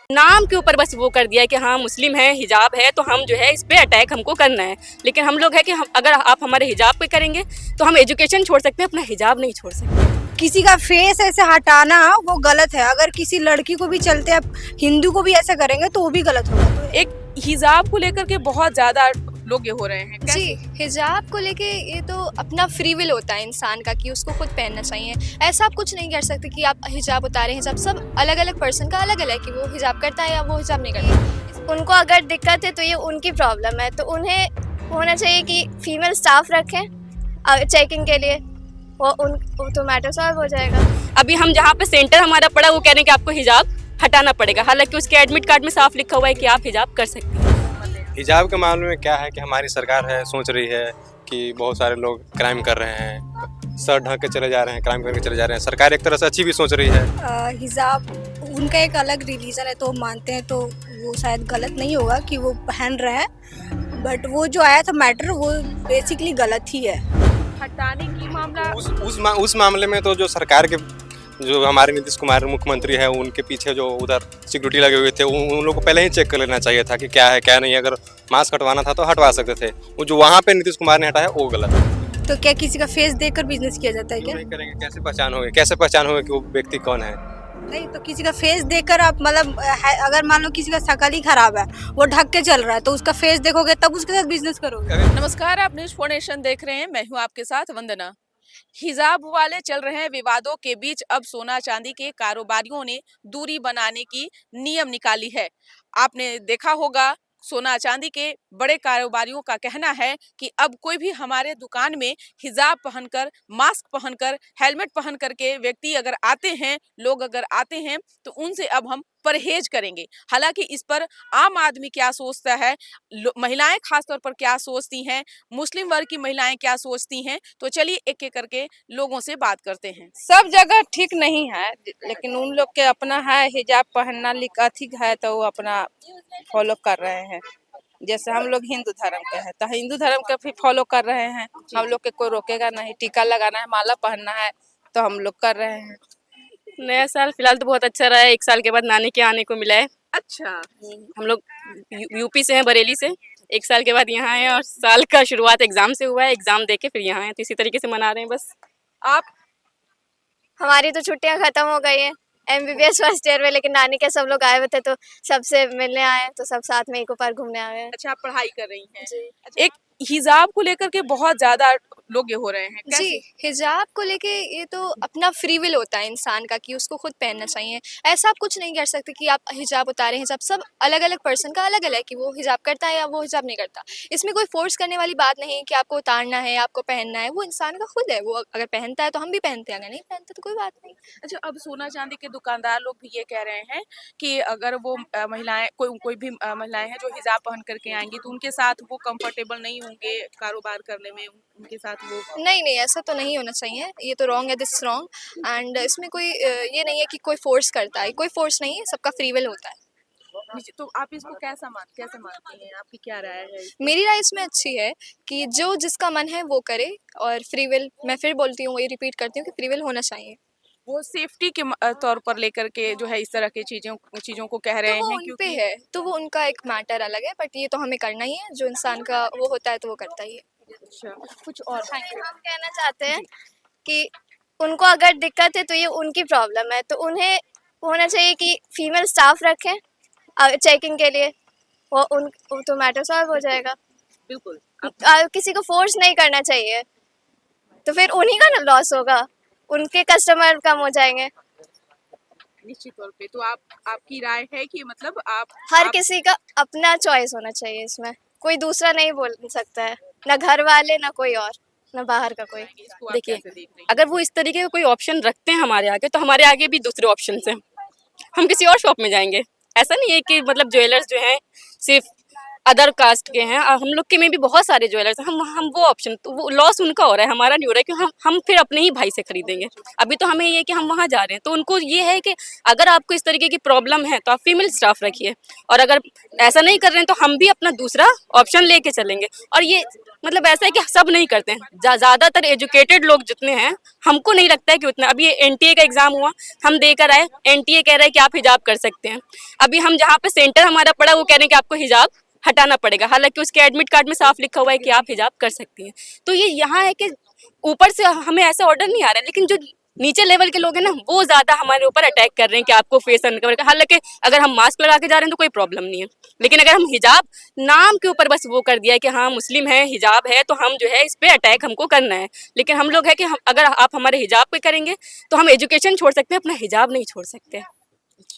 नाम के ऊपर बस वो कर दिया है कि हाँ मुस्लिम है, हिजाब है, तो हम जो है इस पे अटैक हमको करना है। लेकिन हम लोग है कि हम अगर आप हमारे हिजाब पे करेंगे तो हम एजुकेशन छोड़ सकते हैं, अपना हिजाब नहीं छोड़ सकते। किसी का फेस ऐसे हटाना वो गलत है। अगर किसी लड़की को भी चलते आप हिंदू को भी ऐसा करेंगे तो वो भी गलत होगा। तो एक हिजाब को लेकर के बहुत ज्यादा लोग ये हो रहे हैं। जी, हिजाब को लेके ये तो अपना फ्री विल होता है इंसान का कि उसको खुद पहनना चाहिए। ऐसा आप कुछ नहीं कर सकते कि आप हिजाब उतारें। हिजाब सब अलग अलग पर्सन का अलग अलग है कि वो हिजाब करता है या वो हिजाब नहीं करता। उनको अगर दिक्कत है तो ये उनकी प्रॉब्लम है, तो उन्हें होना चाहिए कि फीमेल स्टाफ रखें चेकिंग के लिए, वो तो मैटर सॉल्व हो जाएगा। अभी हम जहाँ पे सेंटर हमारा पड़ा वो कह रहे हैं कि आपको हिजाब हटाना पड़ेगा, हालांकि उसके एडमिट कार्ड में साफ लिखा हुआ है कि आप हिजाब कर सकते हैं। हिजाब के मामले में क्या है कि हमारी सरकार है सोच रही है कि बहुत सारे लोग क्राइम कर रहे हैं, सर ढक के चले जा रहे हैं, क्राइम करके चले जा रहे हैं। सरकार एक तरह से अच्छी भी सोच रही है। हिजाब उनका एक अलग रिलीजन है तो मानते हैं, तो वो शायद गलत नहीं होगा कि वो पहन रहे हैं। बट वो जो आया था मैटर वो बेसिकली गलत ही है। हटाने की मामला उस मामले में तो जो सरकार के जो हमारे नीतीश कुमार मुख्यमंत्री है उनके पीछे जो उधर सिक्योरिटी लगे हुए थे उन लोगों को पहले ही चेक कर लेना चाहिए था कि क्या है क्या नहीं। अगर मास्क हटवाना था तो हटवा सकते थे। वो जो वहाँ पे नीतीश कुमार ने हटाया वो गलत है। तो क्या किसी का फेस देखकर बिजनेस किया जाता है क्या? नहीं करेंगे, कैसे पहचान होगी, कैसे पहचान होगी कि वो व्यक्ति कौन है? नहीं, तो किसी का फेस देखकर आप मतलब अगर मान लो किसी का शकल ही खराब है, वो ढक के चल रहा है, तो उसका फेस देखोगे तब उसके साथ बिजनेस करोगे। नमस्कार, आप न्यूज फोर्नेशन देख रहे हैं। मैं हूं आपके साथ वंदना। हिजाब वाले चल रहे हैं विवादों के बीच अब सोना चांदी के कारोबारियों ने दूरी बनाने की नियम निकाली है। आपने देखा होगा सोना चांदी के बड़े कारोबारियों का कहना है कि अब कोई भी हमारे दुकान में हिजाब पहनकर, मास्क पहनकर, हेलमेट पहन करके व्यक्ति अगर आते हैं, लोग अगर आते हैं तो उनसे अब हम परहेज करेंगे। हालांकि इस पर आम आदमी क्या सोचता है, महिलाएं खासतौर पर क्या सोचती हैं, मुस्लिम वर्ग की महिलाएं क्या सोचती हैं, तो चलिए एक एक करके लोगों से बात करते हैं। सब जगह ठीक नहीं है, लेकिन उन लोग के अपना है, हिजाब पहनना अधिक है तो वो अपना फॉलो कर रहे हैं। जैसे हम लोग हिंदू धर्म के हैं तो हिंदू धर्म के भी फॉलो कर रहे हैं। हम लोग के कोई रोकेगा नहीं। टीका लगाना है, माला पहनना है तो हम लोग कर रहे हैं। नया साल फिलहाल तो बहुत अच्छा रहा है। 1 साल के बाद नानी के आने को मिला है। अच्छा, हम लोग यूपी से हैं, बरेली से। 1 साल के बाद यहाँ आए और साल का शुरुआत एग्जाम से हुआ है। एग्जाम देके फिर यहाँ आए, तो इसी तरीके से मना रहे हैं बस। आप हमारी तो छुट्टियां खत्म हो गई हैं MBBS फर्स्ट ईयर में, लेकिन नानी के सब लोग आए हुए थे तो सबसे मिलने आए, तो सब साथ में इको पार्क घूमने आए हैं। अच्छा, आप पढ़ाई कर रही हैं। जी। एक हिजाब को लेकर के बहुत ज्यादा लोग ये हो रहे हैं। कैसे? जी, हिजाब को लेके ये तो अपना फ्री विल होता है इंसान का कि उसको खुद पहनना चाहिए। ऐसा आप कुछ नहीं कर सकते कि आप हिजाब उतारें। हिजाब सब अलग अलग पर्सन का अलग अलग है कि वो हिजाब करता है या वो हिजाब नहीं करता। इसमें कोई फोर्स करने वाली बात नहीं है कि आपको उतारना है, आपको पहनना है। वो इंसान का खुद है। वो अगर पहनता है तो हम भी पहनते हैं, अगर नहीं पहनते तो कोई बात नहीं। अच्छा, अब सोना चांदी के दुकानदार लोग भी ये कह रहे हैं कि अगर वो महिलाएं कोई भी महिलाएं हैं जो हिजाब पहन करके आएंगी तो उनके साथ वो कंफर्टेबल नहीं होंगे कारोबार करने में, उनके साथ वो नहीं, ऐसा तो नहीं होना चाहिए। ये तो रॉन्ग है, दिस रॉन्ग। एंड इसमें कोई ये नहीं है कि कोई फोर्स करता है। कोई फोर्स नहीं है, सबका फ्री विल होता है। तो आप इसको कैसे मानती हैं? आपकी क्या राय है? मेरी राय इसमें अच्छी है कि जो जिसका मन है वो करे, और फ्री विल, मैं फिर बोलती हूँ, वही रिपीट करती हूँ कि फ्री विल होना चाहिए। वो सेफ्टी के तौर पर लेकर के जो है इस तरह की चीजों को कह रहे तो वो हैं, उन पे है, तो वो उनका एक मैटर अलग है, बट ये तो हमें करना ही है। जो इंसान का वो होता है तो वो करता ही है। अच्छा, कुछ और हम कहना चाहते हैं कि उनको अगर दिक्कत है तो ये उनकी प्रॉब्लम है, तो उन्हें होना चाहिए कि फीमेल स्टाफ रखें चेकिंग के लिए, वो तो मैटर सॉल्व हो जाएगा। बिल्कुल। किसी को फोर्स नहीं करना चाहिए, तो फिर उन्हीं का ना लॉस होगा, उनके कस्टमर कम हो जाएंगे। निश्चित तौर पे तो आपकी राय है कि मतलब हर किसी का अपना चॉइस होना चाहिए, इसमें कोई दूसरा नहीं बोल सकता है, ना घर वाले, ना कोई और, ना बाहर का कोई। इसको आप देखिए, कैसे देख रही हैं? अगर वो इस तरीके का कोई ऑप्शन रखते हैं हमारे आगे, तो हमारे आगे भी दूसरे ऑप्शन हैं। हम किसी और शॉप में जाएंगे। ऐसा नहीं है कि मतलब ज्वेलर्स जो हैं सिर्फ अदर कास्ट के हैं। हम लोग के में भी बहुत सारे ज्वेलर्स हैं। हम वो ऑप्शन, तो वो लॉस उनका हो रहा है, हमारा नहीं हो रहा है, क्योंकि हम फिर अपने ही भाई से खरीदेंगे। अभी तो हमें ये है कि हम वहाँ जा रहे हैं, तो उनको ये है कि अगर आपको इस तरीके की प्रॉब्लम है तो आप फीमेल स्टाफ रखिए, और अगर ऐसा नहीं कर रहे हैं तो हम भी अपना दूसरा ऑप्शन लेके चलेंगे। और ये मतलब ऐसा है कि सब नहीं करते हैं। ज़्यादातर एजुकेटेड लोग जितने हैं, हमको नहीं लगता है कि उतना। अभी ये एनटीए का एग्ज़ाम हुआ, हम दे कर आए, एनटीए कह रहा है कि आप हिजाब कर सकते हैं। अभी हम जहाँ पे सेंटर हमारा पड़ा, वो कह रहे हैं कि आपको हिजाब हटाना पड़ेगा, हालांकि उसके एडमिट कार्ड में साफ लिखा हुआ है कि आप हिजाब कर सकती हैं। तो ये यहाँ है कि ऊपर से हमें ऐसा ऑर्डर नहीं आ रहा है, लेकिन जो नीचे लेवल के लोग हैं ना, वो ज़्यादा हमारे ऊपर अटैक कर रहे हैं कि आपको फेस अनकवर। हालांकि अगर हम मास्क लगा के जा रहे हैं तो कोई प्रॉब्लम नहीं है, लेकिन अगर हम हिजाब नाम के ऊपर बस वो कर दिया है कि हाँ मुस्लिम है, हिजाब है, तो हम जो है इस पे अटैक हमको करना है। लेकिन हम लोग है कि हम, अगर आप हमारे हिजाब पे करेंगे तो हम एजुकेशन छोड़ सकते हैं, अपना हिजाब नहीं छोड़ सकते,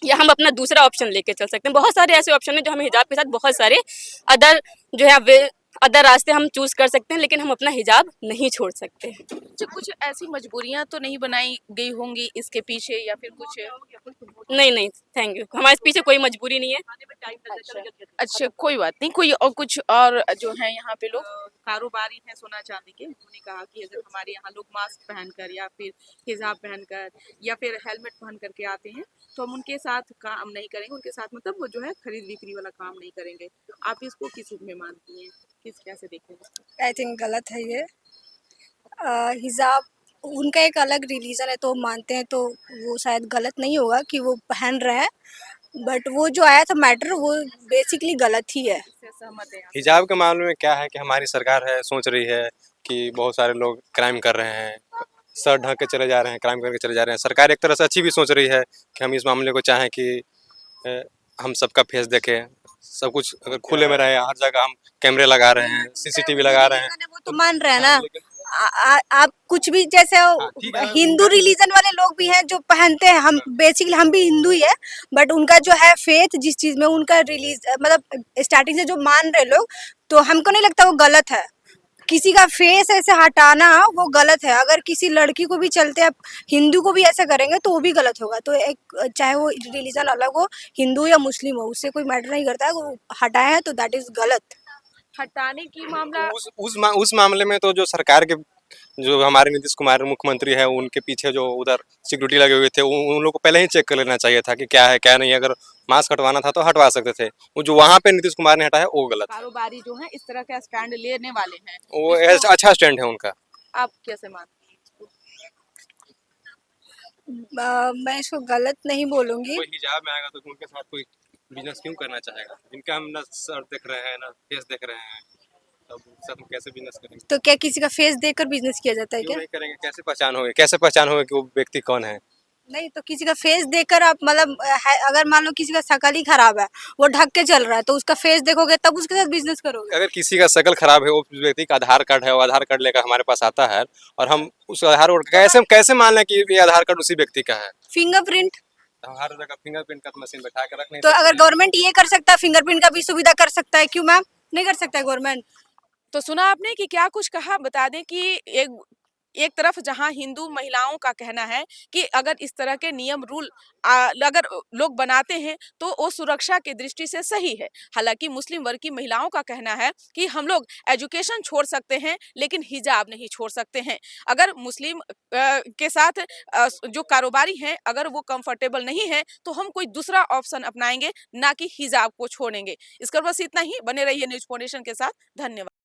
या हम अपना दूसरा ऑप्शन लेके चल सकते हैं। बहुत सारे ऐसे ऑप्शन हैं जो हमें हिजाब के साथ बहुत सारे अदर जो है वे अदर रास्ते हम चूज कर सकते हैं, लेकिन हम अपना हिजाब नहीं छोड़ सकते। अच्छा, कुछ ऐसी मजबूरियां तो नहीं बनाई गई होंगी इसके पीछे, या फिर कुछ? नहीं नहीं, थैंक यू, हमारे पीछे कोई मजबूरी नहीं है। अच्छा, कोई बात नहीं। कोई और कुछ और जो है यहाँ पे लोग कारोबारी हैं सोना चांदी के, उन्होंने कहा कि अगर हमारे यहाँ लोग मास्क पहनकर या फिर हिजाब पहनकर या फिर हेलमेट पहन करके आते हैं तो हम उनके साथ काम नहीं करेंगे, उनके साथ मतलब वो जो है खरीद बिक्री वाला काम नहीं करेंगे। आप इसको किस रूप में मानती हैं, किस कैसे देखेंगे? आई थिंक गलत है ये। हिजाब उनका एक अलग रिलीजन है तो मानते हैं, तो वो शायद गलत नहीं होगा कि वो पहन रहे हैं, बट वो जो आया था मैटर वो बेसिकली गलत ही है। इससे सहमत हैं आप? हिजाब के मामले में क्या है कि हमारी सरकार है सोच रही है कि बहुत सारे लोग क्राइम कर रहे हैं, सर ढक के चले जा रहे हैं, क्राइम करके चले जा रहे हैं। सरकार एक तरह से अच्छी भी सोच रही है कि हम इस मामले को चाहें कि हम सबका फेस देखें, सब कुछ अगर खुले में रहे, हर जगह हम कैमरे लगा रहे हैं, सीसीटीवी लगा रहे हैं। वो तो मान रहे हैं ना। लेकिन आप कुछ भी जैसे ठीक है। हिंदू रिलीजन वाले लोग भी हैं जो पहनते हैं, हम बेसिकली हम भी हिंदू ही है, बट उनका जो है फेथ जिस चीज में उनका रिलीज मतलब स्टार्टिंग से जो मान रहे लोग, तो हमको नहीं लगता वो गलत है। किसी का फेस ऐसे हटाना वो गलत है। अगर किसी लड़की को भी चलते आप हिंदू को भी ऐसा करेंगे तो वो भी गलत होगा। तो एक चाहे वो रिलीजन अलग हो, हिंदू या मुस्लिम हो, उससे कोई मैटर नहीं करता है। वो हटाए हैं तो दैट इज गलत। हटाने की मामला उस मामले में तो जो सरकार के जो हमारे नीतीश कुमार मुख्यमंत्री है, उनके पीछे जो उधर सिक्योरिटी लगे हुए थे, उन लोगों को पहले ही चेक कर लेना चाहिए था कि क्या है क्या नहीं। अगर मास्क हटवाना था तो हटवा सकते थे। वो जो वहाँ पे नीतीश कुमार ने हटाया वो गलत है। कारोबारी जो है इस तरह का स्टैंड लेने वाले हैं, वो इसको अच्छा स्टैंड है उनका। आप कैसे मानते हैं? मैं इसको गलत नहीं बोलूंगी। कोई हिजाब में आएगा तो उनके साथ कोई बिजनेस क्यों करना चाहेगा? जिनका हम ना सर देख रहे हैं ना फेस देख रहे हैं, तब उनके साथ हम कैसे बिजनेस करेंगे? तो क्या किसी का फेस देखकर बिजनेस किया जाता है क्यों क्या? नहीं करेंगे? कैसे पहचान होगी? कैसे पहचान होगी कि वो व्यक्ति कौन है? नहीं, तो किसी का फेस देखकर आप मतलब अगर मान लो किसी का शक्ल ही खराब है, वो ढक के चल रहा है, तो उसका फेस देखोगे तब उसके साथ बिजनेस करोगे। अगर किसी का शक्ल खराब है, वो व्यक्ति का आधार कार्ड है, वो आधार कार्ड लेकर हमारे पास आता है और हम उस आधार कार्ड कैसे मान लें कि ये आधार कार्ड उसी व्यक्ति का है? फिंगरप्रिंट, हर जगह फिंगरप्रिंट का मशीन बैठा कर रख नहीं तो सकते अगर हैं। गवर्नमेंट ये कर सकता है, फिंगरप्रिंट का भी सुविधा कर सकता है, क्यों मैम नहीं कर सकता है गवर्नमेंट? तो सुना आपने कि क्या कुछ कहा। बता दें कि एक तरफ जहां हिंदू महिलाओं का कहना है कि अगर इस तरह के नियम रूल अगर लोग बनाते हैं तो वो सुरक्षा की दृष्टि से सही है। हालांकि मुस्लिम वर्ग की महिलाओं का कहना है कि हम लोग एजुकेशन छोड़ सकते हैं लेकिन हिजाब नहीं छोड़ सकते हैं। अगर मुस्लिम के साथ जो कारोबारी हैं अगर वो कंफर्टेबल नहीं है तो हम कोई दूसरा ऑप्शन अपनाएंगे, ना कि हिजाब को छोड़ेंगे। इसकर बस इतना ही। बने रहिए न्यूज़ फाउंडेशन के साथ। धन्यवाद।